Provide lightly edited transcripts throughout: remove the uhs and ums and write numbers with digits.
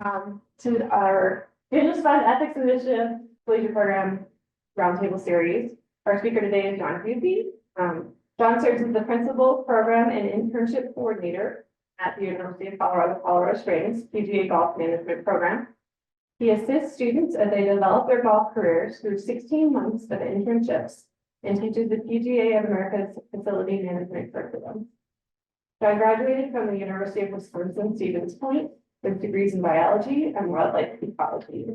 To our Business Fund Ethics Initiative Collegiate Program Roundtable Series. Our speaker today is Jon Husby. Jon serves as the Principal Program and Internship Coordinator at the University of Colorado Springs PGA Golf Management Program. He assists students as they develop their golf careers through 16 months of internships and teaches the PGA of America's Facility Management curriculum. Jon graduated from the University of Wisconsin-Stevens Point with degrees in biology and wildlife ecology.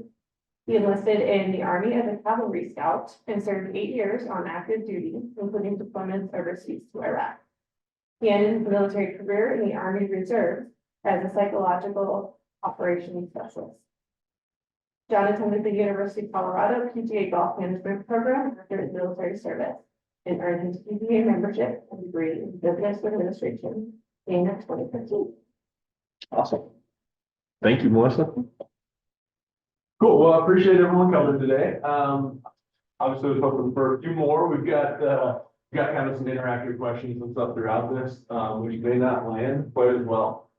He enlisted in the Army as a cavalry scout and served 8 years on active duty, including deployments overseas to Iraq. He ended his military career in the Army Reserve as a psychological operations specialist. Jon attended the University of Colorado PGA Golf Management Program after his military service and earned his PGA membership and degree in business administration in 2015. Awesome. Thank you, Melissa. Cool. Well, I appreciate everyone coming today. Obviously, we're hoping for a few more. We've got kind of some interactive questions and stuff throughout this, which may not land quite as well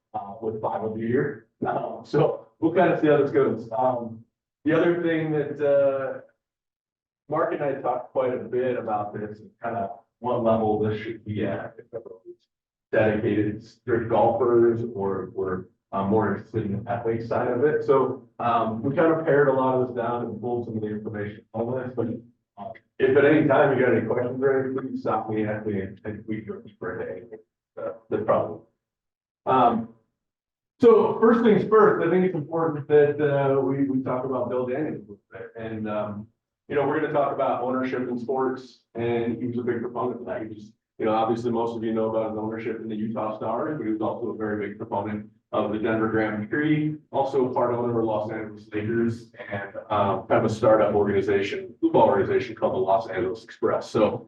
with 5 of you here. So we'll kind of see how this goes. The other thing that Mark and I talked quite a bit about this, and kind of what level this should be at, if everyone's dedicated strict golfers or we're more interested in the athlete side of it. So we kind of pared a lot of this down and pulled some of the information on this. But if at any time you got any questions or anything, please stop me and we can go deeper into anything. The problem. So first things first, I think it's important that we talk about Bill Daniels a little bit. And you know, we're going to talk about ownership in sports, and he was a big proponent of that. He just, you know, obviously most of you know about his ownership in the Utah Stars, but he was also a very big proponent of the Denver Grand Prix, also a part owner of Los Angeles Lakers, and kind of a startup organization, football organization called the Los Angeles Express. So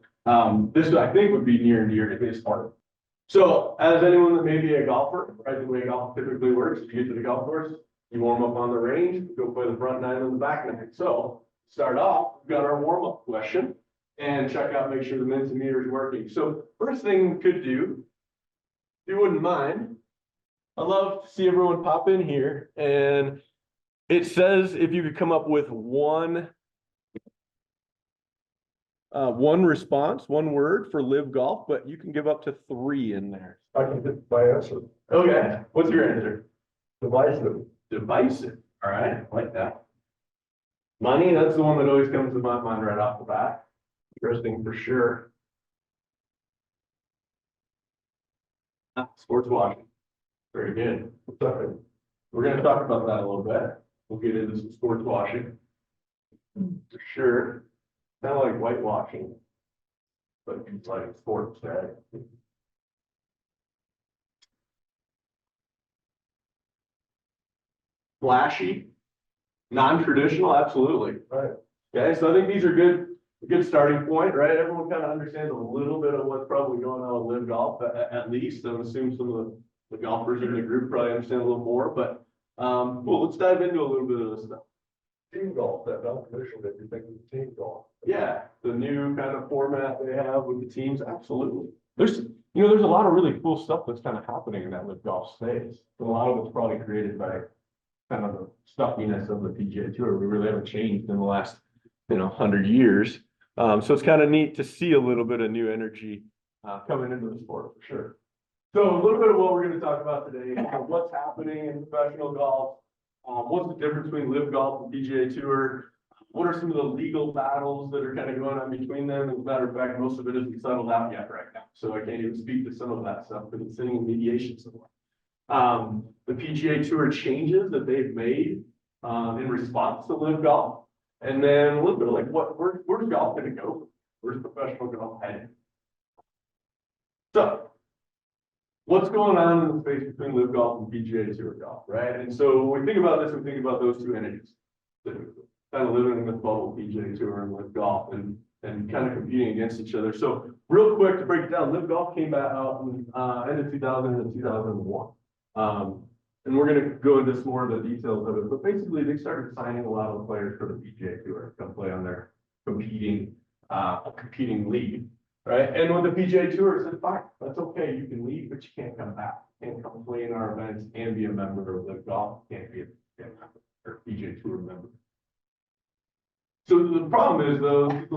this, I think, would be near and dear to his heart. So as anyone that may be a golfer, right, the way golf typically works, you get to the golf course, you warm up on the range, go play the front nine and the back nine. So start off, we've got our warm-up question, and check out, make sure the Mentimeter is working. So first thing we could do, if you wouldn't mind, I'd love to see everyone pop in here, and it says if you could come up with one response, one word for LIV Golf, but you can give up to 3 in there. I can get my answer. Okay, what's your answer? Divisive. Divisive. All right, I like that. Money, that's the one that always comes to my mind right off the bat. Interesting for sure. Sports watching. Very good. We're going to talk about that a little bit. We'll get into some sports washing. For sure. Kind of like whitewashing, but it's like sports, right? Flashy, non-traditional, absolutely. Right. Okay, so I think these are a good starting point, right? Everyone kind of understands a little bit of what's probably going on with LIV Golf, at least. I would assume some of the golfers in the group probably understand a little more, but cool, let's dive into a little bit of this stuff. Team golf, that non-traditional that you think of team golf. Yeah, the new kind of format they have with the teams, absolutely. There's a lot of really cool stuff that's kind of happening in that LIV Golf space. And a lot of it's probably created by kind of the stuffiness of the PGA Tour. We really haven't changed in the last, 100 years. So it's kind of neat to see a little bit of new energy coming into the sport for sure. So a little bit of what we're going to talk about today is what's happening in professional golf. What's the difference between LIV Golf and PGA Tour? What are some of the legal battles that are kind of going on between them? As a matter of fact, most of it isn't settled out yet right now. So I can't even speak to some of that stuff because it's sitting in mediation somewhere. The PGA Tour changes that they've made in response to LIV Golf. And then a little bit of like, where's golf going to go? Where's professional golf heading? So what's going on in the space between LIV Golf and PGA Tour golf, right? And so when we think about this, we think about those two entities, kind of living in the bubble, PGA Tour and LIV Golf, and kind of competing against each other. So real quick to break it down, LIV Golf came back out in end of 2000 and 2001. And we're going to go into some more of the details of it, but basically they started signing a lot of the players for the PGA Tour to come play on their competing league. Right, and with the PGA Tour, it said, fine, that's okay, you can leave, but you can't come back. You can't come play in our events and be a member of LIV Golf. You can't be or PGA Tour member. So the problem is though, it's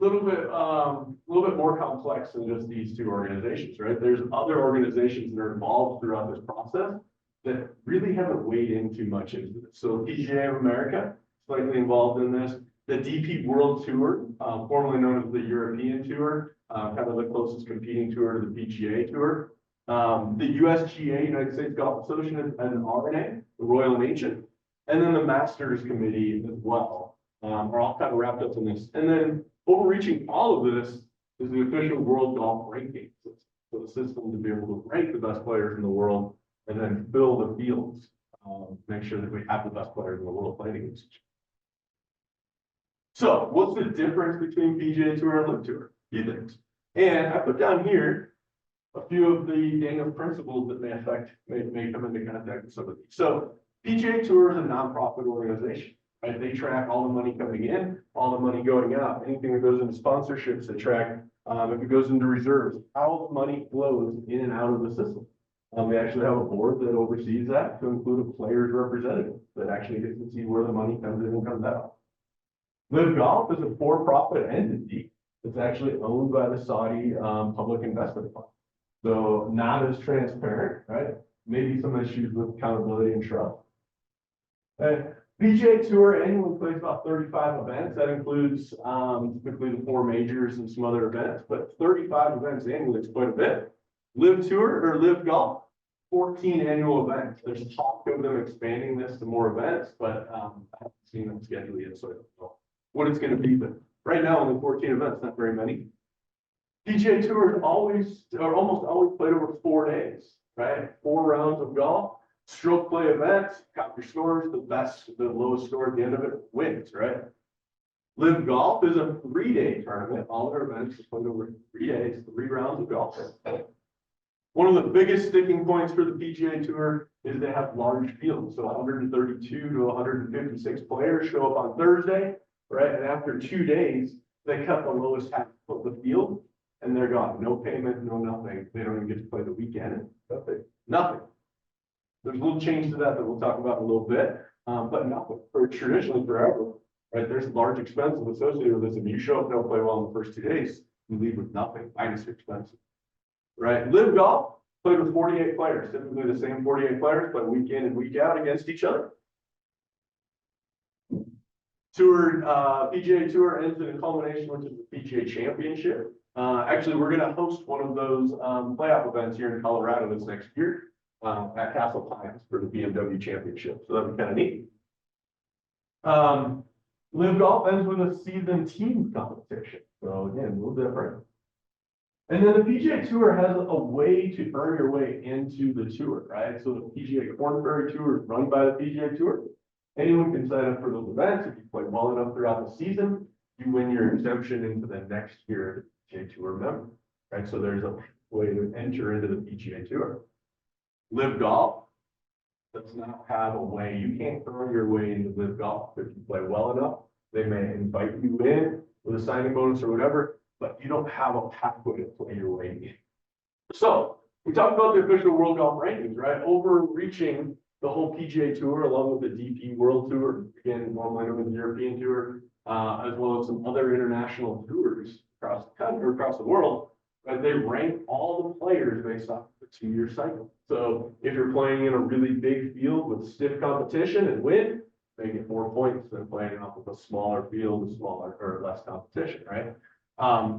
a little bit more complex than just these two organizations, right? There's other organizations that are involved throughout this process that really haven't weighed in too much into this. So PGA of America, slightly involved in this. The DP World Tour, formerly known as the European Tour, kind of the closest competing tour to the PGA Tour. The USGA, United States Golf Association, and RNA, the Royal and Ancient, and then the Masters Committee as well, are all kind of wrapped up in this. And then overreaching all of this is the official World Golf Ranking System. So the system to be able to rank the best players in the world and then fill the fields, make sure that we have the best players in the world playing against each other. So what's the difference between PGA Tour and LIV Tour? Few things. And I put down here a few of the Daniel principles that may come into contact with some of these. So PGA Tour is a nonprofit organization, right? They track all the money coming in, all the money going out, anything that goes into sponsorships, they track if it goes into reserves, how the money flows in and out of the system. They actually have a board that oversees that, to include a player's representative that actually gets to see where the money comes in and comes out. LIV Golf is a for-profit entity that's actually owned by the Saudi Public Investment Fund. So not as transparent, right? Maybe some issues with accountability and trust. PGA Tour annually plays about 35 events. That includes typically the 4 majors and some other events, but 35 events annually is quite a bit. LIV Tour or LIV Golf, 14 annual events. There's talk of them expanding this to more events, but I haven't seen them schedule yet, so I don't know what it's going to be. But right now, only 14 events, not very many. PGA Tour is always, or almost always, played over 4 days, right? 4 rounds of golf, stroke play events, count your scores, the lowest score at the end of it wins, right? LIV Golf is a 3-day tournament. All their events are played over 3 days, 3 rounds of golf. One of the biggest sticking points for the PGA Tour is they have large fields. So 132 to 156 players show up on Thursday, right? And after 2 days, they cut the lowest half of the field and they're gone. No payment, no nothing. They don't even get to play the weekend. Nothing. There's a little change to that we'll talk about in a little bit, but nothing. For traditionally forever, right? There's large expenses associated with this. If you show up, don't play well in the first 2 days, you leave with nothing, minus your expenses. Right, LIV Golf played with 48 players, typically the same 48 players, play week in and week out against each other. PGA Tour ends in a culmination, which is the PGA Championship. Actually, we're going to host one of those playoff events here in Colorado this next year at Castle Pines for the BMW Championship. So that'd be kind of neat. LIV Golf ends with a season team competition. So again, a little different. And then the PGA Tour has a way to earn your way into the tour, right? So the PGA Corn Ferry Tour is run by the PGA Tour. Anyone can sign up for those events. If you play well enough throughout the season, you win your exemption into the next year PGA Tour member, right? So there's a way to enter into the PGA Tour. LIV Golf does not have a way. You can't earn your way into LIV Golf. If you play well enough, they may invite you in with a signing bonus or whatever, but you don't have a pathway to play your way in. So we talked about the official World Golf Rankings, right? Overreaching the whole PGA Tour along with the DP World Tour, again, normally known as the European Tour, as well as some other international tours across the country, or across the world, right? They rank all the players based off the 2-year cycle. So if you're playing in a really big field with stiff competition and win, they get more points than playing off of a smaller field with smaller or less competition, right?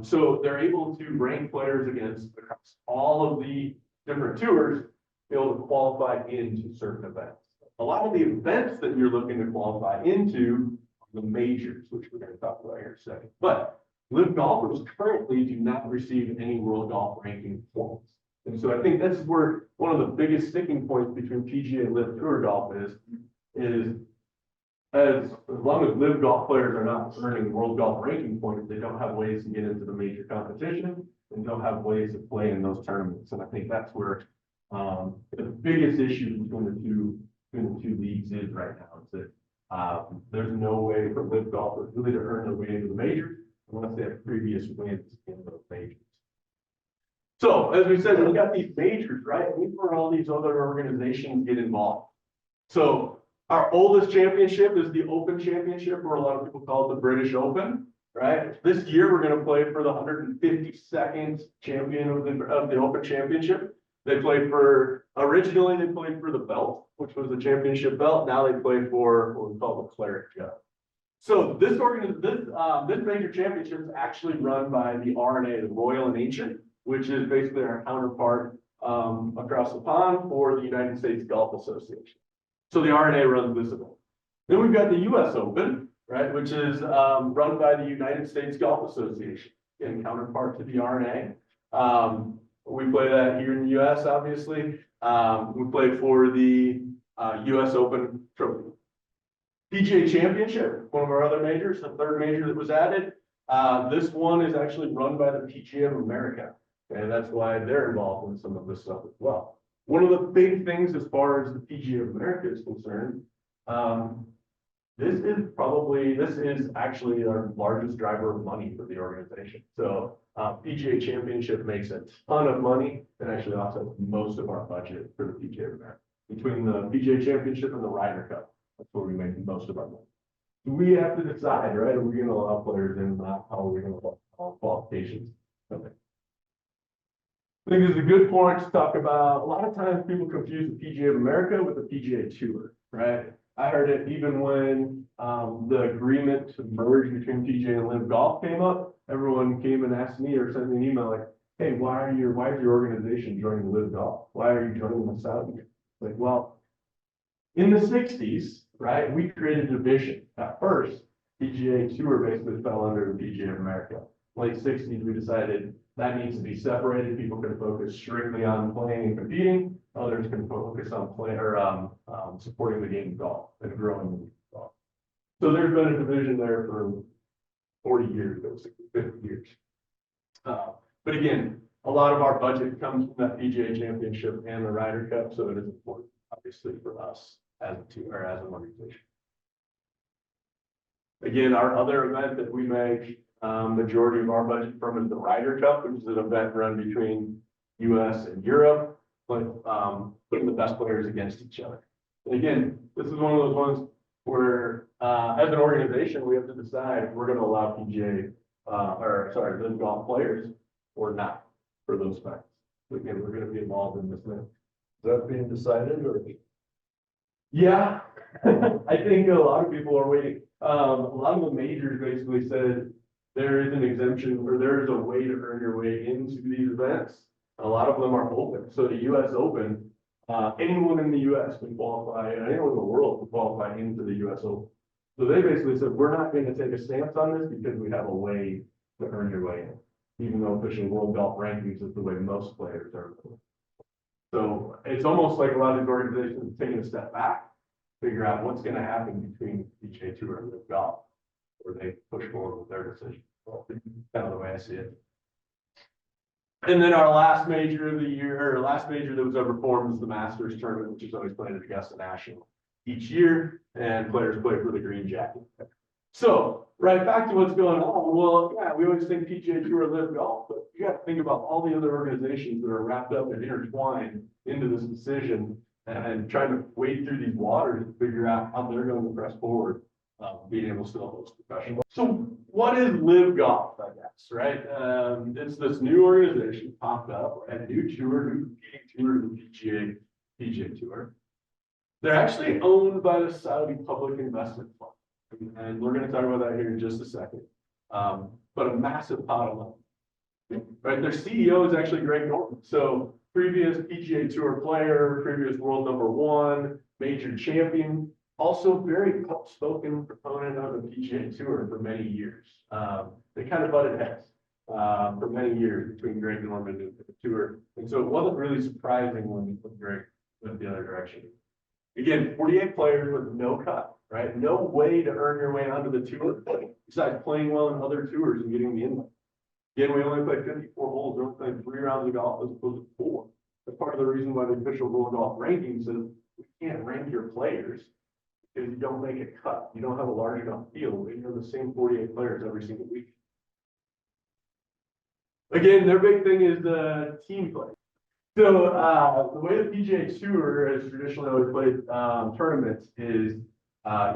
So they're able to rank players against across all of the different tours, be able to qualify into certain events. A lot of the events that you're looking to qualify into are the majors, which we're going to talk about here in a second. But LIV golfers currently do not receive any World Golf Ranking points. And so I think that's where one of the biggest sticking points between PGA and LIV Tour golf is as long as LIV golf players are not earning World Golf Ranking points, they don't have ways to get into the major competition and don't have ways to play in those tournaments. And I think that's where the biggest issue between the two leagues is right now, is that there's no way for LIV golfers really to earn their way into the majors unless they have previous wins in those majors. So as we said, we've got these majors, right? And where all these other organizations get involved. So Our oldest championship is the Open Championship, or a lot of people call it the British Open, right? This year, we're gonna play for the 152nd champion of the Open Championship. Originally they played for the belt, which was the championship belt. Now they play for what we call the Claret Cup. So this major championship is actually run by the RNA, the Royal and Ancient, which is basically our counterpart across the pond for the United States Golf Association. So the RNA runs this event. Then we've got the US Open, right, which is run by the United States Golf Association, again, counterpart to the RNA. We play that here in the US, obviously. We play for the US Open Trophy. PGA Championship, one of our other majors, the third major that was added. This one is actually run by the PGA of America, and that's why they're involved in some of this stuff as well. One of the big things as far as the PGA of America is concerned, this is actually our largest driver of money for the organization. So PGA Championship makes a ton of money and actually offsets most of our budget for the PGA of America. Between the PGA Championship and the Ryder Cup, that's where we make most of our money. We have to decide, right? Are we going to allow players in? How are we going to allow qualifications? Okay. I think it's a good point to talk about. A lot of times people confuse the PGA of America with the PGA Tour, right? I heard it even when the agreement to merge between PGA and LIV Golf came up. Everyone came and asked me or sent me an email like, "Hey, why is your organization joining LIV Golf? Why are you joining the Saudi?" Like, well, in the 60s, right, we created a division. At first, PGA Tour basically fell under the PGA of America. Late 60s, we decided that needs to be separated. People can focus strictly on playing and competing. Others can focus on supporting the game of golf and growing the game of golf. So there's been a division there for 40 years, basically 50 years. But again, a lot of our budget comes from that PGA Championship and the Ryder Cup, so it is important, obviously, for us as a team or as an organization. Again, our other event that we make majority of our budget from is the Ryder Cup, which is an event run between US and Europe, but putting the best players against each other. And again, this is one of those ones where as an organization, we have to decide if we're going to allow LIV Golf players or not for those events. Again, we're going to be involved in this event. Is that being decided or? Yeah, I think a lot of people are waiting. A lot of the majors basically said there is an exemption or there is a way to earn your way into these events. A lot of them are open. So the US Open, anyone in the US can qualify, and anyone in the world can qualify into the US Open. So they basically said, we're not going to take a stance on this because we have a way to earn your way in, even though official world golf rankings is the way most players are. So it's almost like a lot of these organizations taking a step back, figure out what's going to happen between PGA Tour and LIV Golf, where they push forward with their decision. Well, kind of the way I see it. And then our last major of the year, or last major that was ever formed, is the Masters tournament, which is always played at Augusta National each year, and players play for the green jacket. So, right back to what's going on. Well, yeah, we always think PGA Tour and LIV Golf, but you got to think about all the other organizations that are wrapped up and intertwined into this decision and trying to wade through these waters to figure out how they're going to press forward, being able to still host professional. So what is LIV Golf, I guess, right? It's this new organization popped up, a new competing tour to the PGA Tour. They're actually owned by the Saudi Public Investment Fund. And we're going to talk about that here in just a second. But a massive pot of money, right? Their CEO is actually Greg Norman. So previous PGA Tour player, previous world #1, major champion, also very outspoken proponent of the PGA Tour for many years. They kind of butted heads for many years between Greg Norman and the tour. And so it wasn't really surprising when Greg went the other direction. Again, 48 players with no cut, right? No way to earn your way onto the tour besides playing well in other tours and getting the invite. Again, we only played 54 holes. We're only playing 3 rounds of golf as opposed to 4. That's part of the reason why the official world golf rankings says we can't rank your players because you don't make a cut. You don't have a large enough field, and you're the same 48 players every single week. Again, their big thing is the team play. So, the way the PGA Tour has traditionally always played, tournaments is,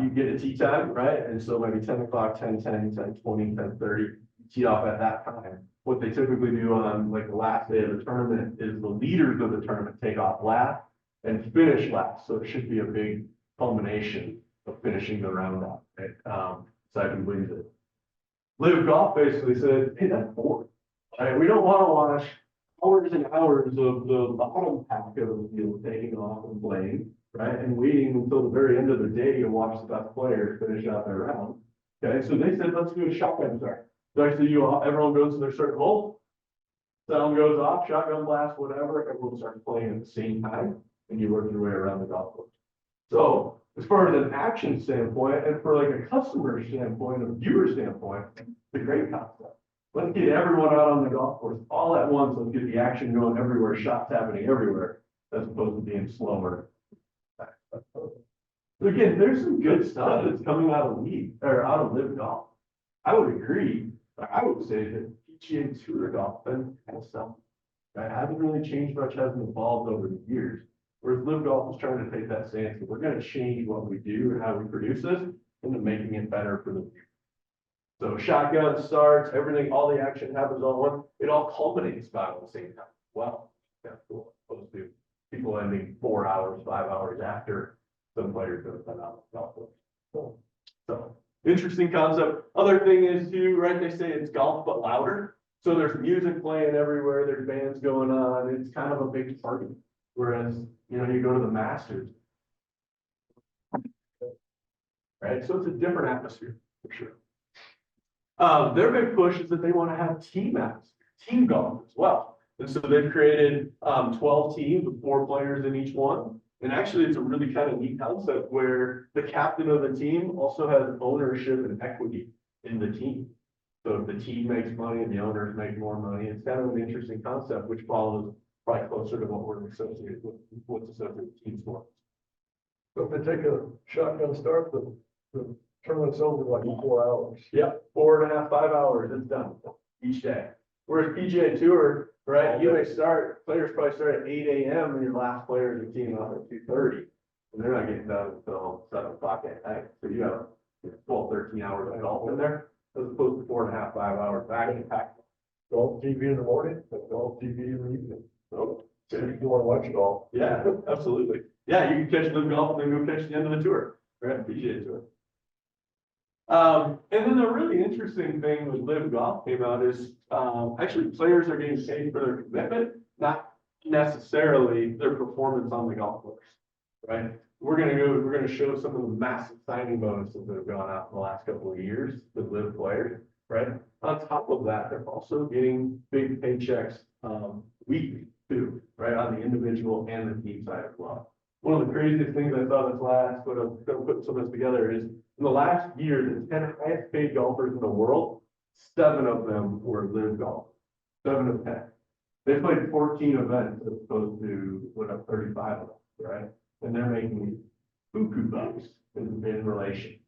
you get a tee time, right? And so maybe 10 o'clock, 10:10, 10:20, 10:30, tee off at that time. What they typically do on like the last day of the tournament is the leaders of the tournament take off last and finish last. So it should be a big culmination of finishing the round out, right? So I can believe it. LIV Golf basically said, hey, that's boring. Right? We don't want to watch hours and hours of the bottom pack of the field taking off and playing, right? And waiting until the very end of the day to watch the best players finish out their round. Okay, so they said, let's do a shotgun start. So actually everyone goes to their certain hole. Sound goes off, shotgun blast, whatever, everyone starts playing at the same time and you work your way around the golf course. So as far as an action standpoint and for like a customer standpoint, a viewer standpoint, it's a great concept. Let's get everyone out on the golf course all at once. Let's get the action going everywhere, shots happening everywhere, as opposed to being slower. But again, there's some good stuff that's coming out of league or out of LIV Golf. I would agree. I would say that PGA Tour golf and stuff that hasn't really changed much, hasn't evolved over the years. Whereas LIV Golf is trying to take that stance that we're going to change what we do and how we produce this into making it better for the viewer. So shotgun starts, everything, all the action happens on one. It all culminates about at the same time. Wow, that's cool. Opposed to people ending 4 hours, 5 hours after some players have been out of the golf course. Cool. So interesting concept. Other thing is too, right? They say it's golf but louder. So there's music playing everywhere. There's bands going on. It's kind of a big party. Whereas, you know, you go to the Masters, right? So it's a different atmosphere for sure. Their big push is that they want to have team atmosphere, team golf as well. And so they've created 12 teams with 4 players in each one. And actually, it's a really kind of neat concept where the captain of the team also has ownership and equity in the team. So if the team makes money and the owners make more money, it's kind of an interesting concept, which follows right closer to what we're associated with, what's associated with team sports. So if they take a shotgun start, the tournament's over like in 4 hours. Yeah, 4.5, 5 hours, it's done each day. Whereas PGA Tour, right, you may start, players probably start at 8 AM and your last player is team off at 2:30. And they're not getting done until 7 o'clock at night. So you have 12, 13 hours of golf in there, as opposed to 4.5, 5 hours back in pack. Golf TV in the morning, and golf TV in the evening. So, So you want to watch it all. yeah, absolutely. Yeah, you can catch LIV Golf and then go catch the end of the tour, right, PGA Tour. And then the really interesting thing with LIV Golf came out is, actually players are getting paid for their commitment, not necessarily their performance on the golf course, right? We're gonna show some of the massive signing bonuses that have gone out in the last couple of years with LIV players, right? On top of that, they're also getting big paychecks, weekly too, right? On the individual and the team side as well. One of the craziest things I saw this last, when I'm gonna put some of this together is, in the last year, the 10 highest paid golfers in the world, 7 of them were LIV Golf. 7 of 10. They played 14 events as opposed to, 35 of them, right? And they're making buku bucks in relation,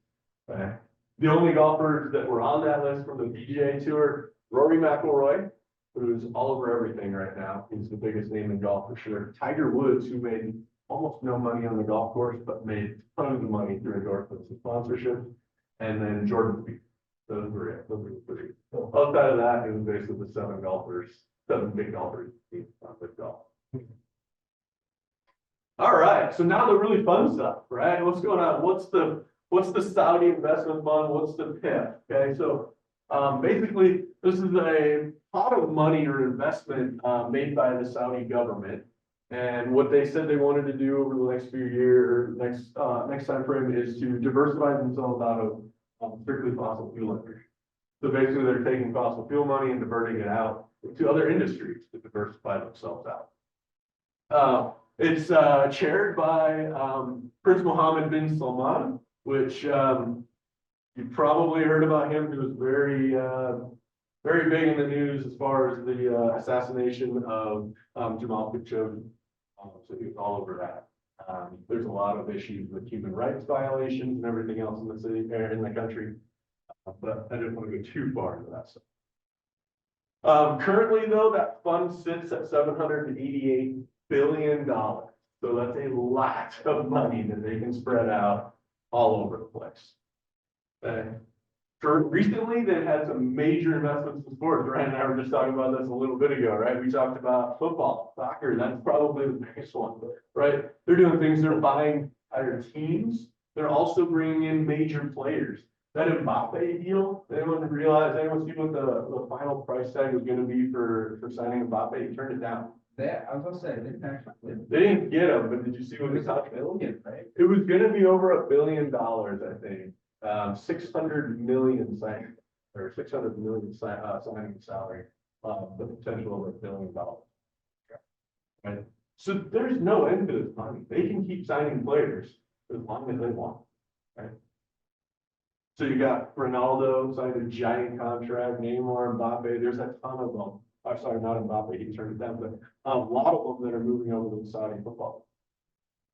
right? The only golfers that were on that list from the PGA Tour, Rory McIlroy, who's all over everything right now. He's the biggest name in golf for sure. Tiger Woods, who made almost no money on the golf course, but made tons of money through endorsements and sponsorships. And then Jordan Spieth. Those were it. Those were the 3. Outside of that, it was basically the 7 golfers, 7 big golfers on LIV Golf. All right, so now the really fun stuff, right? What's going on? What's the Saudi investment fund? What's the PIF? Okay, so basically, this is a pot of money or investment made by the Saudi government. And what they said they wanted to do over the next few years, next time frame, is to diversify themselves out of strictly fossil fuel industry. So basically, they're taking fossil fuel money and diverting it out to other industries to diversify themselves out. It's chaired by Prince Mohammed bin Salman, which you probably heard about him. He was very big in the news as far as the assassination of Jamal Khashoggi. So he was all over that. There's a lot of issues with human rights violations and everything else in the city, or in the country. But I didn't want to go too far into that stuff. Currently though, that fund sits at $788 billion. So that's a lot of money that they can spread out all over the place. Recently, they've had some major investments in sports. Ryan and I were just talking about this a little bit ago, right? We talked about football, soccer, that's probably the biggest one, right? They're doing things, they're buying entire teams. They're also bringing in major players. That Mbappe deal, anyone see what the final price tag was gonna be for signing Mbappe? He turned it down. I was gonna say, they didn't actually. They didn't get him, but did you see what they talked about? Billion, right? It was gonna be over $1 billion, I think. 600 million signing, or 600 million signing salary, the potential of $1 billion. Right? So there's no end to this money. They can keep signing players as long as they want, right? So you got Ronaldo signed a giant contract, Neymar, Mbappe, there's a ton of them. I'm sorry, not Mbappe, he turned it down, but a lot of them that are moving over to the Saudi football.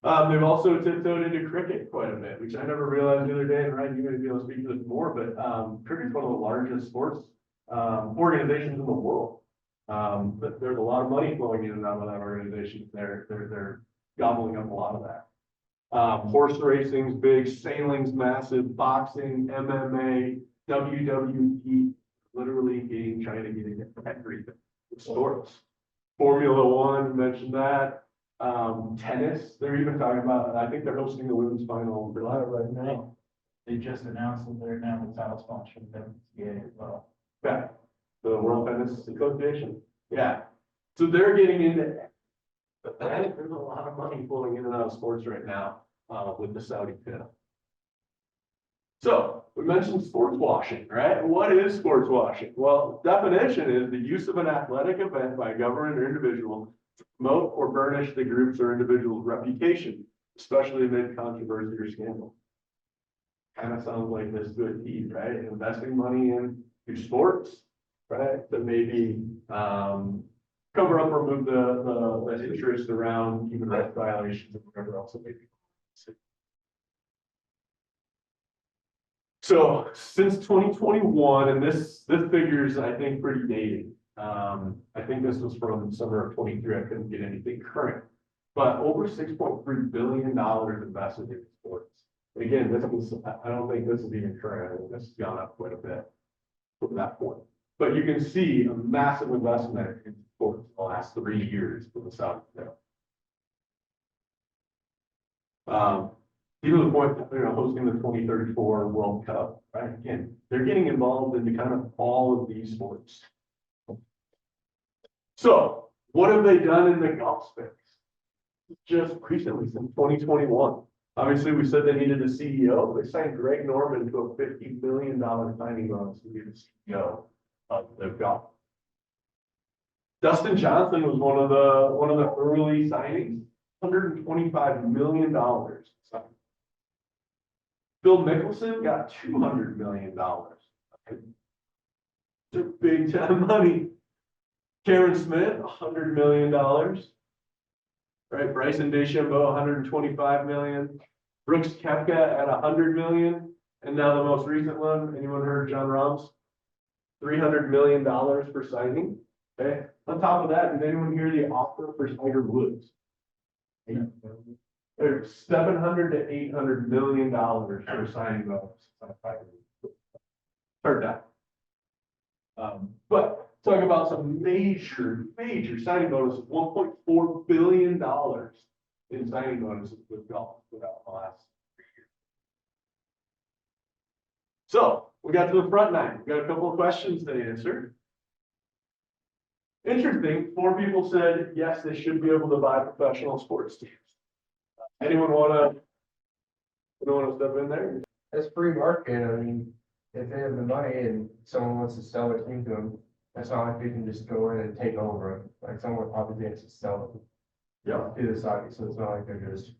They've also tiptoed into cricket quite a bit, which I never realized the other day, and Ryan, you may be able to speak to this more, but cricket's one of the largest sports organizations in the world. But there's a lot of money flowing in and out of that organization. They're gobbling up a lot of that. Horse racing's big, sailing's massive, boxing, MMA, WWE, literally trying to get into everything. Sports. Formula One, you mentioned that. Tennis, they're even talking about, I think they're hosting the women's final right now. They just announced that they're now the title sponsor of the PGA as well. Yeah, the World Tennis Association. Yeah, so they're getting into it. But there's a lot of money flowing in and out of sports right now, with the Saudi PIF. So we mentioned sports washing, right? What is sports washing? Well, definition is the use of an athletic event by a government or individual to promote or burnish the group's or individual's reputation, especially amid controversy or scandal. Kind of sounds like this good deed, right? Investing money into sports, right? That maybe cover up or remove the interest around human rights violations and whatever else it may be. So since 2021, and this figure is, I think, pretty dated. I think this was from summer of 23. I couldn't get anything current, but over $6.3 billion invested in sports. And again, I don't think this is even current. I think this has gone up quite a bit from that point. But you can see a massive investment in sports in the last 3 years for the Saudi. Even to the point that they're hosting the 2034 World Cup, right? Again, they're getting involved into kind of all of these sports. So what have they done in the golf space? Just recently, since 2021. Obviously, we said they needed a CEO. They signed Greg Norman to a $50 million signing bonus to be the CEO of LIV Golf. Dustin Johnson was one of the early signings, $125 million. Phil Mickelson got $200 million. It's big time money. Karen Smith, $100 million. Right, Bryson DeChambeau, $125 million. Brooks Koepka at $100 million. And now the most recent one, anyone heard John Rahm's? $300 million for signing. Okay. On top of that, did anyone hear the offer for Tiger Woods? There's $700 to $800 million for signing bonus. Heard that. But talking about some major signing bonuses, $1.4 billion in signing bonuses with golf without the last 3 years. So we got to the front nine. We got a couple of questions to answer. Interesting, 4 people said yes, they should be able to buy professional sports teams. Anyone want to step in there? It's free market. I mean, if they have the money and someone wants to sell a team to them, that's not like they can just go in and take over it. Like someone probably needs to sell it. Yeah. To the side, so it's not like they're just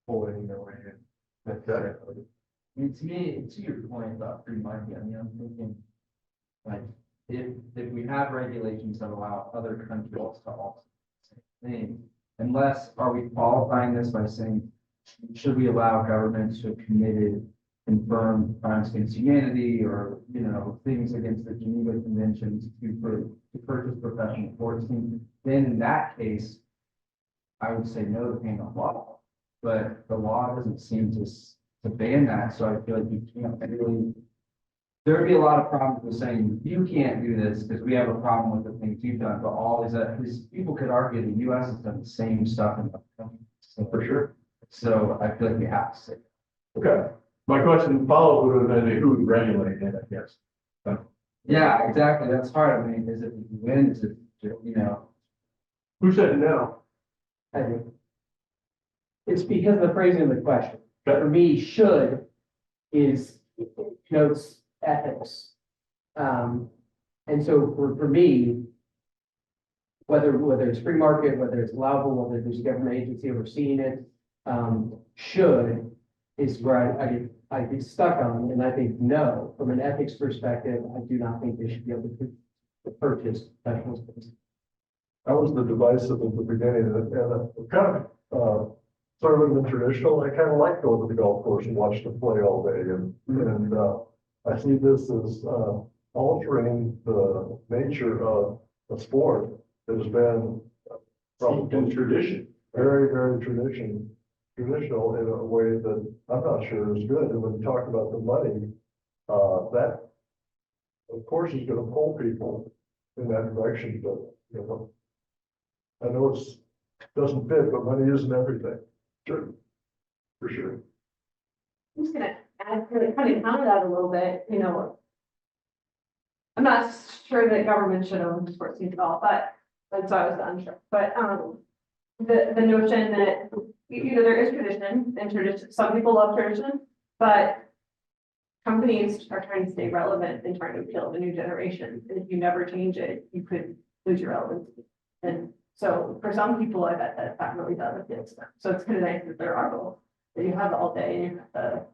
pulling their way in. Exactly. I mean, to me, to your point about free market, I mean, I'm thinking, like, if we have regulations that allow other countries to also do the same thing, unless are we qualifying this by saying, should we allow governments who have committed confirm crimes against humanity or, you know, things against the Geneva Conventions to purchase professional sports teams, then in that case, I would say no to paying the law. But the law doesn't seem to ban that, so I feel like you can't really. There would be a lot of problems with saying you can't do this because we have a problem with the things you've done. But all is that these people could argue the U.S. has done the same stuff in the country. So For sure. So I feel like we have to say. Okay, my question follow would have been who would regulate it, I guess. Yeah, exactly. That's hard. I mean, is it win? Is it, you know? Who said no? I think. It's because of the phrasing of the question. For me, should is notes ethics. And so for me, whether it's free market, whether it's allowable, whether there's a government agency overseeing it, should is where I get stuck on, and I think no, from an ethics perspective, I do not think they should be able to purchase professional sports. That was the divisive at the beginning, and kind of, sort of been traditional. I kind of like going to the golf course and watch them play all day, and I see this as, altering the nature of a sport that has been In tradition. very, very traditional in a way that I'm not sure is good. And when you talk about the money, that, of course, is gonna pull people in that direction, but, you know, I know it's, doesn't fit, but money isn't everything. Sure. For sure. I'm just gonna add, kind of counter that a little bit, you know. I'm not sure that government should own sports teams at all, but that's why I was unsure, but, the notion that, you know, there is tradition, and tradition, some people love tradition, but companies are trying to stay relevant and trying to appeal to the new generation, and if you never change it, you could lose your relevancy. And so for some people, I bet that really does appeal to them, so it's kind of nice that there are both, that you have all day, and you have the.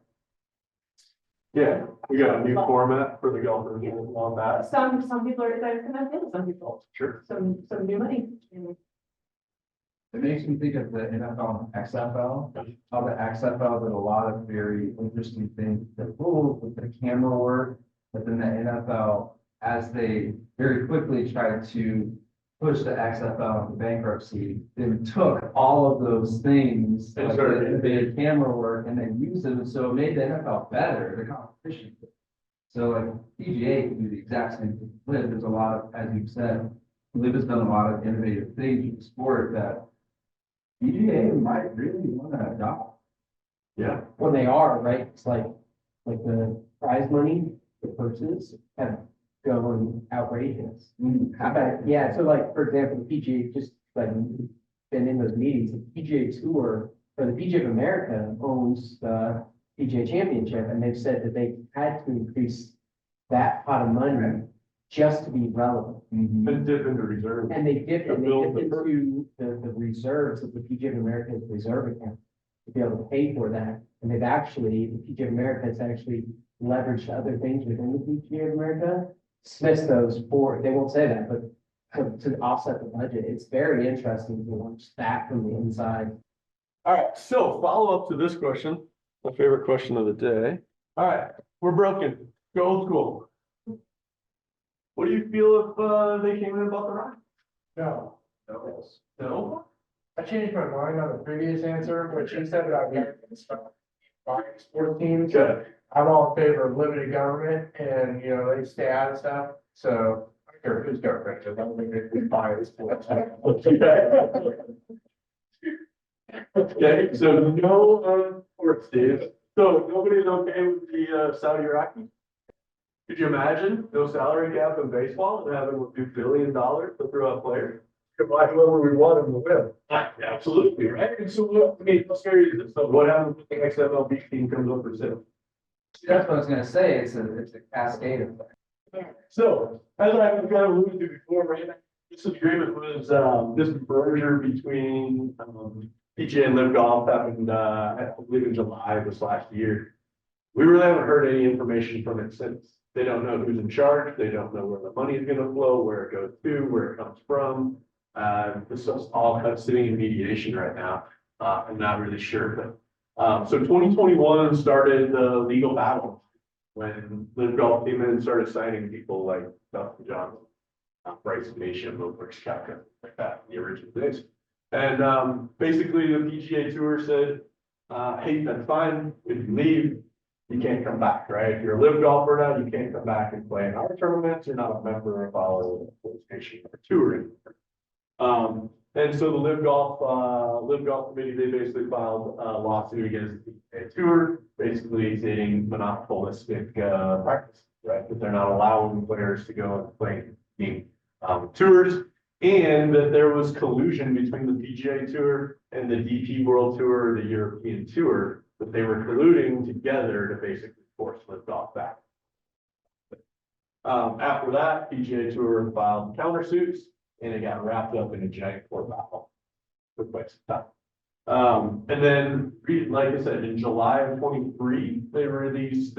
Yeah, we got a new format for the golfers on that. Some people are excited to appeal to some people, Sure. some new money. It makes me think of the NFL and XFL, how the XFL did a lot of very interesting things, the rules with the camera work, but then the NFL, as they very quickly tried to push the XFL into bankruptcy, then took all of those things, And like started the camera work, and then used them, so it made the NFL better, the competition. So like PGA can do the exact same thing. LIV, there's a lot of, as you've said, LIV has done a lot of innovative things in the sport that PGA might really want to adopt. Yeah. When they are, right, it's like the prize money, the purses have gone outrageous. Yeah, so like, for example, the PGA, just like, been in those meetings, the PGA Tour, or the PGA of America owns the PGA Championship, and they've said that they had to increase that pot of money just to be relevant. And dip into reserve. And they dipped To build the into the reserves of the PGA of America's reserve account to be able to pay for that. And they've actually, the PGA of America has actually leveraged other things within the PGA of America. Dismiss those for, they won't say that, but to offset the budget. It's very interesting to watch that from the inside. All right, so follow up to this question, my favorite question of the day. All right, we're broken, go old school. What do you feel if they came in and bought the ride? No, No? I changed my mind on the previous answer, which you said that I've got buying sports teams. Good. I'm all in favor of limited government and, you know, they stay out of stuff, so I don't care who's government, I don't think they can buy the sports. Okay, so no on sports, Steve. So nobody's okay with the Saudi Iraqi? Could you imagine no salary cap in baseball and having $2 billion to throw out players? Combine whoever we want them to win. Absolutely, right? And so what, I mean, how scary is it? So what happens if the XFLB team comes up for sale? That's what I was gonna say, it's a cascade effect. So, as I kind of alluded to before, right, this agreement was, this merger between, PGA and LIV Golf happened, I believe in July of this last year. We really haven't heard any information from it since. They don't know who's in charge. They don't know where the money is gonna flow, where it goes to, where it comes from. This is all kind of sitting in mediation right now. I'm not really sure, but So 2021 started the legal battle when LIV Golf came in and started signing people like Dustin Johnson, Bryson Nation, Brooks Koepka, like that in the original days. And basically the PGA Tour said, hey, that's fine. If you leave, you can't come back, right? If you're a LIV golfer now, you can't come back and play in our tournaments. You're not a member of our association or tour anymore. And so the LIV Golf Committee, they basically filed a lawsuit against the PGA Tour, basically stating monopolistic practice, right? That they're not allowing players to go and play the tours, and that there was collusion between the PGA Tour and the DP World Tour, the European Tour, that they were colluding together to basically force LIV Golf back. After that, PGA Tour filed countersuits, and it got wrapped up in a giant court battle. Took quite some time. And then, like I said, in July of 23, they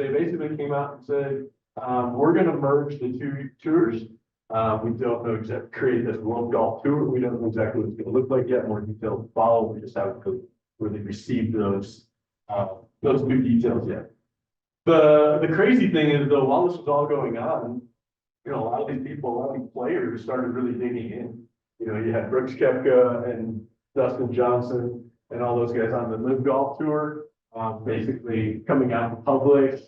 basically came out and said, we're gonna merge the two tours. We don't know exactly, create this World Golf Tour. We don't know exactly what it's gonna look like yet. More details to follow. We just haven't really received those new details yet. The crazy thing is though, while this was all going on, a lot of these people, a lot of these players started really digging in. You had Brooks Koepka and Dustin Johnson and all those guys on the LIV Golf Tour, basically coming out in public,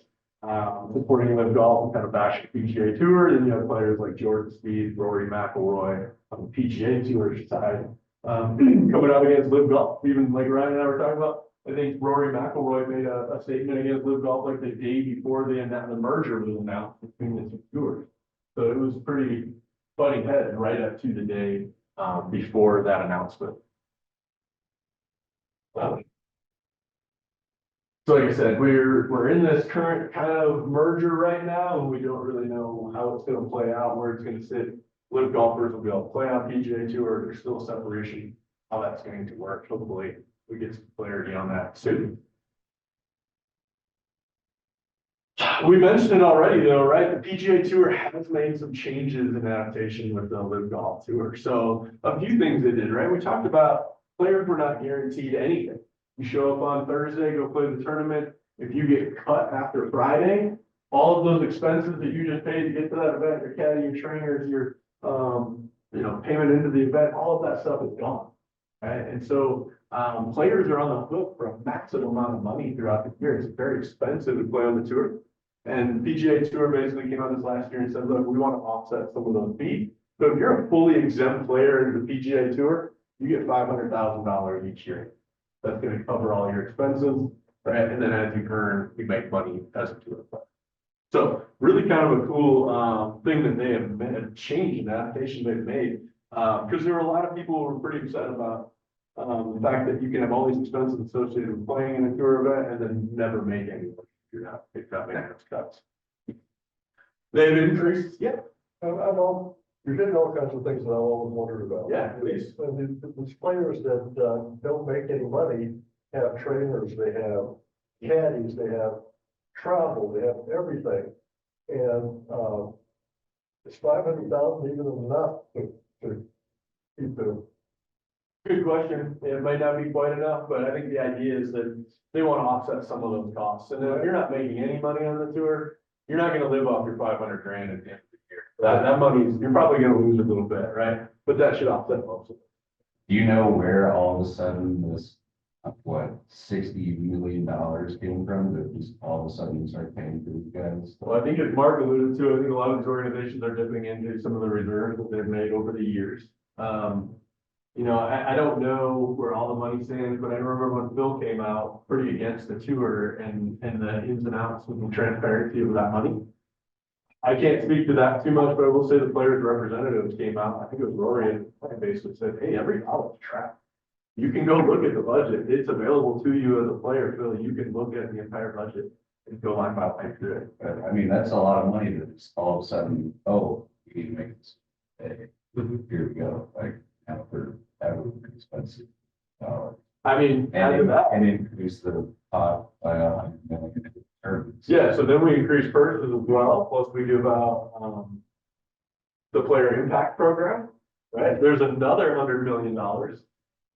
supporting LIV Golf and kind of bashing the PGA Tour. Then you have players like Jordan Spieth, Rory McIlroy on the PGA Tour side, coming out against LIV Golf. Even like Ryan and I were talking about, I think Rory McIlroy made a statement against LIV Golf like the day before the merger was announced between the two tours. So it was pretty butting heads right up to the day before that announcement. So like I said, we're in this current kind of merger right now, and we don't really know how it's going to play out, where it's going to sit. LIV golfers will be able to play on PGA Tour. There's still a separation, how that's going to work. Hopefully we get some clarity on that soon. We mentioned it already though, right? The PGA Tour has made some changes in adaptation with the LIV Golf Tour. So a few things they did, right? We talked about players were not guaranteed anything. You show up on Thursday, go play the tournament. If you get cut after Friday, all of those expenses that you just paid to get to that event, your caddy, your trainers, your payment into the event, all of that stuff is gone. Right? And so players are on the hook for a massive amount of money throughout the year. It's very expensive to play on the tour. And PGA Tour basically came out this last year and said, look, we want to offset some of those fees. So if you're a fully exempt player in the PGA Tour, you get $500,000 each year. That's going to cover all your expenses, right? And then as you earn, you make money as a tour player. So really kind of a cool thing that they have made, a change in adaptation they've made. Because there were a lot of people who were pretty upset about the fact that you can have all these expenses associated with playing in a tour event and then never make any money. You're not making those cuts. They've increased, yeah. You're getting all kinds of things that I've always wondered about. Yeah, please. And these players that don't make any money have trainers, they have caddies, they have travel, they have everything. And is 500,000 even enough to keep the? Good question. It might not be quite enough, but I think the idea is that they want to offset some of those costs. And if you're not making any money on the tour, you're not going to live off your 500 grand at the end of the year. That money, you're probably going to lose a little bit, right? But that should offset most of it. Do you know where all of a sudden this, $60 million came from that just all of a sudden start paying for these guys? Well, I think as Mark alluded to, I think a lot of these organizations are dipping into some of the reserves that they've made over the years. I don't know where all the money stands, but I remember when Phil came out pretty against the tour and the ins and outs and the transparency of that money. I can't speak to that too much, but I will say the players' representatives came out, I think it was Rory, and basically said, hey, every dollar's tracked. You can go look at the budget. It's available to you as a player, Phil. You can look at the entire budget and go line by line through it. But, I mean, that's a lot of money that's all of a sudden, oh, you need to make this. Hey, here we go, like, now for that would be expensive. I mean, And increase the pot by $100 million. Yeah, so then we increase purchases as well, plus we give out the player impact program, right? There's another $100 million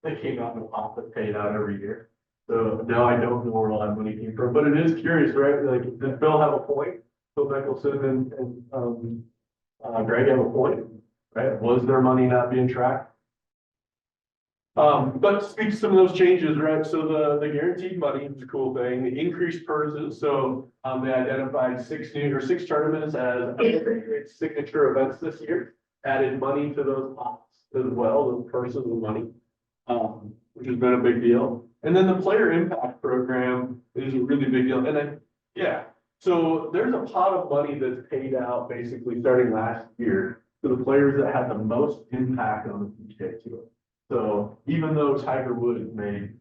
that came out in the pot that's paid out every year. So now I don't know where all that money came from, but it is curious, right? Like, did Phil have a point? Phil Mickelson and Greg have a point, right? Was their money not being tracked? But to speak to some of those changes, right? So the guaranteed money is a cool thing, the increased purses. So, they identified six tournaments as signature events this year, added money to those pots as well, those purses of money, which has been a big deal. And then the player impact program is a really big deal. And then, yeah, so there's a pot of money that's paid out basically starting last year to the players that had the most impact on the PGA Tour. So even though Tiger Woods made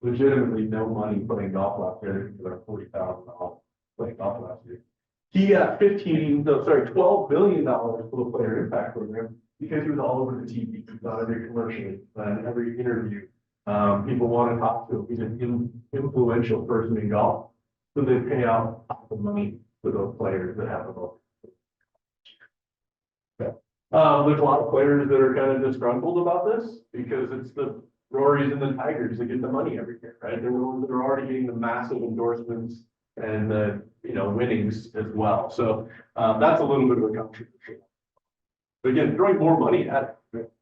legitimately no money playing golf last year, for $40,000 playing golf last year, he got $12 billion for the player impact program because he was all over the TV, he was on every commercial, and every interview. People want to talk to him. He's an influential person in golf, so they pay out the money for those players that have the most. There's a lot of players that are kind of disgruntled about this because it's the Rorys and the Tigers that get the money every year, right? They're the ones that are already getting the massive endorsements and the, winnings as well. So, that's a little bit of a controversy. But again, throwing more money at it.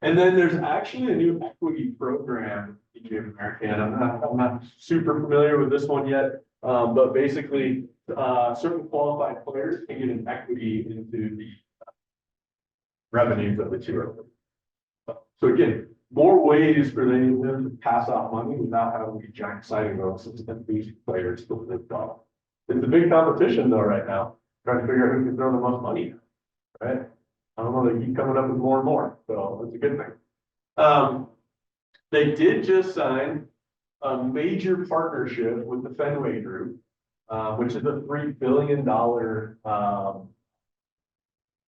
And then there's actually a new equity program in PGA America, and I'm not super familiar with this one yet. But basically, certain qualified players can get an equity into the revenues of the tour. So again, more ways for them to pass out money without having to be giant signing bonuses and these players to live golf. It's a big competition though right now, trying to figure out who can throw the most money, right? I don't know, they keep coming up with more and more, so it's a good thing. They did just sign a major partnership with the Fenway Group, which is a $3 billion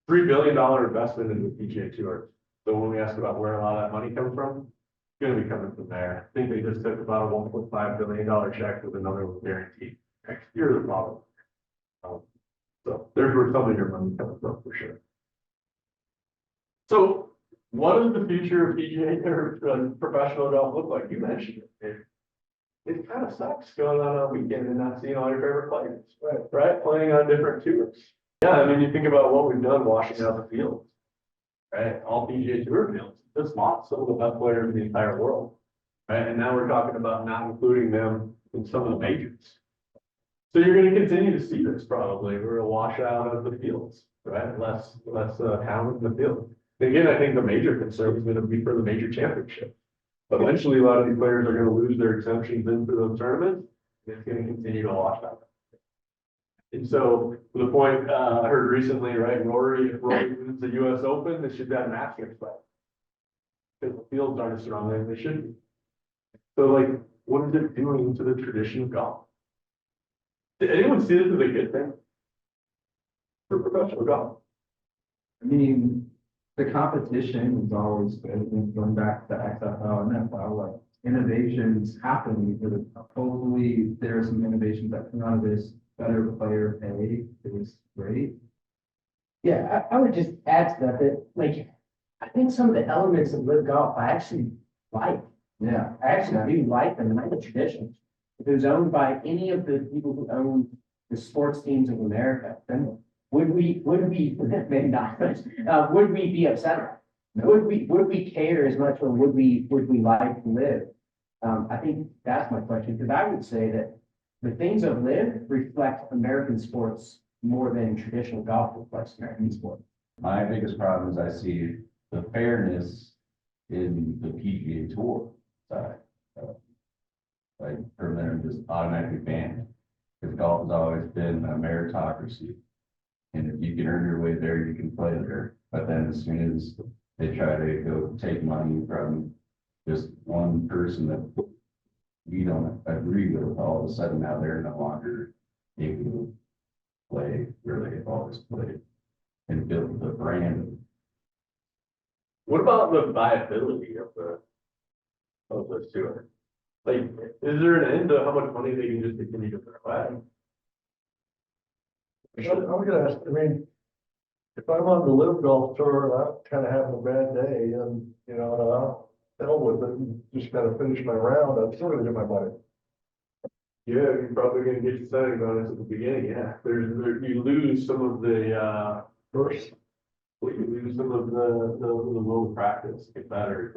investment in the PGA Tour. So when we ask about where a lot of that money comes from, it's going to be coming from there. I think they just took about a $1.5 billion check with another guarantee next year. The problem. So there's where some of your money comes from for sure. So what does the future of PGA or professional golf look like? You mentioned it. It kind of sucks going on a weekend and not seeing all your favorite players, right? Playing on different tours. Yeah, I mean, you think about what we've done washing out the fields, right? All PGA Tour fields, just lost some of the best players in the entire world, right? And now we're talking about not including them in some of the majors. So you're going to continue to see this probably. We're a washout of the fields, right? Less talent in the field. And again, I think the major concern is going to be for the major championship. Eventually, a lot of these players are going to lose their exemptions into those tournaments. And it's going to continue to wash out. And so, to the point I heard recently, right, if Rory wins the U.S. Open, they should have an asterisk by it. Because the fields aren't as strong as they should be. So, like, what is it doing to the tradition of golf? Did anyone see this as a good thing for professional golf? I mean, the competition is always good, going back to XFL and NFL, like innovations happening. Hopefully there are some innovations that come out of this. Better player pay is great. Yeah, I would just add to that, like, I think some of the elements of LIV Golf I actually like. Yeah. I actually do like them, and I like the traditions. If it was owned by any of the people who own the sports teams of America, then would we, maybe not, but, would we be upset? Would we care as much, or would we like to live? I think that's my question, because I would say that the things of LIV reflect American sports more than traditional golf reflects American sports. My biggest problem is I see the fairness in the PGA Tour side. Like, for them just automatically banned. Because golf has always been a meritocracy. And if you can earn your way there, you can play there. But then as soon as they try to go take money from just one person that we don't agree with, all of a sudden now they're no longer able to play where they've always played and build the brand. What about the viability of this tour? Like, is there an end to how much money they can just continue to throw at? I'm gonna ask, I mean, if I'm on the LIV Golf Tour and I'm kind of having a bad day and, hell with it, and just kind of finish my round, I'm still gonna get my money. Yeah, you're probably gonna get your signing bonus at the beginning, yeah. You lose some of the, First, you lose some of the low practice, get better,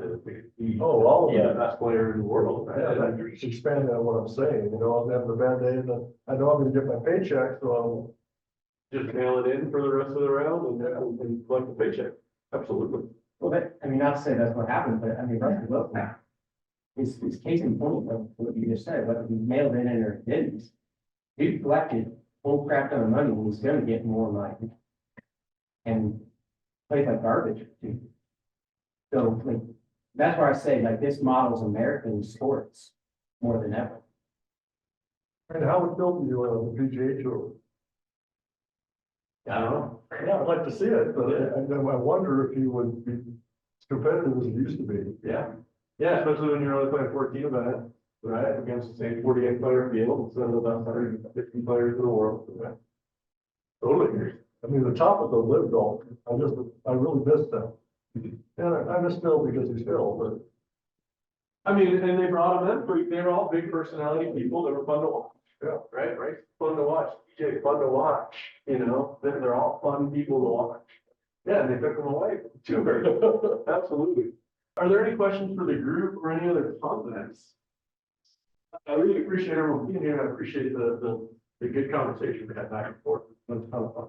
the all of the that. best player in the world, Yeah, right? that, you're just expanding on what I'm saying, you know, I'm having a bad day, and then I know I'm gonna get my paycheck, so Just mail it in for the rest of the round and collect the paycheck. Absolutely. Well, that, I mean, not to say that's what happened, but I mean, that's the look now. It's case in point of what you just said, whether we mailed it in or didn't. He collected whole crap ton of money, and he's gonna get more money. And plays like garbage, too. So, like, that's why I say, like, this models American sports more than ever. And how would Phil do on the PGA Tour? I don't know. Yeah, I'd like to see it, but I wonder if he would be as competitive as he used to be. Yeah. Yeah, especially when you're only playing 14 events, right? Against the same 48 player field instead of the best 150 players in the world. Right? Totally. I mean, the top of the LIV Golf, I really miss them. And I miss Phil because he's Phil, but I mean, and they brought them in, they were all big personality people, they were fun to watch. Yeah. Right, fun to watch, DJ, fun to watch, you know, they're all fun people to watch. Yeah, and they took them away, too, absolutely. Are there any questions for the group or any other comments? I really appreciate everyone being here, I appreciate the good conversation we had back and forth, it was a ton of fun.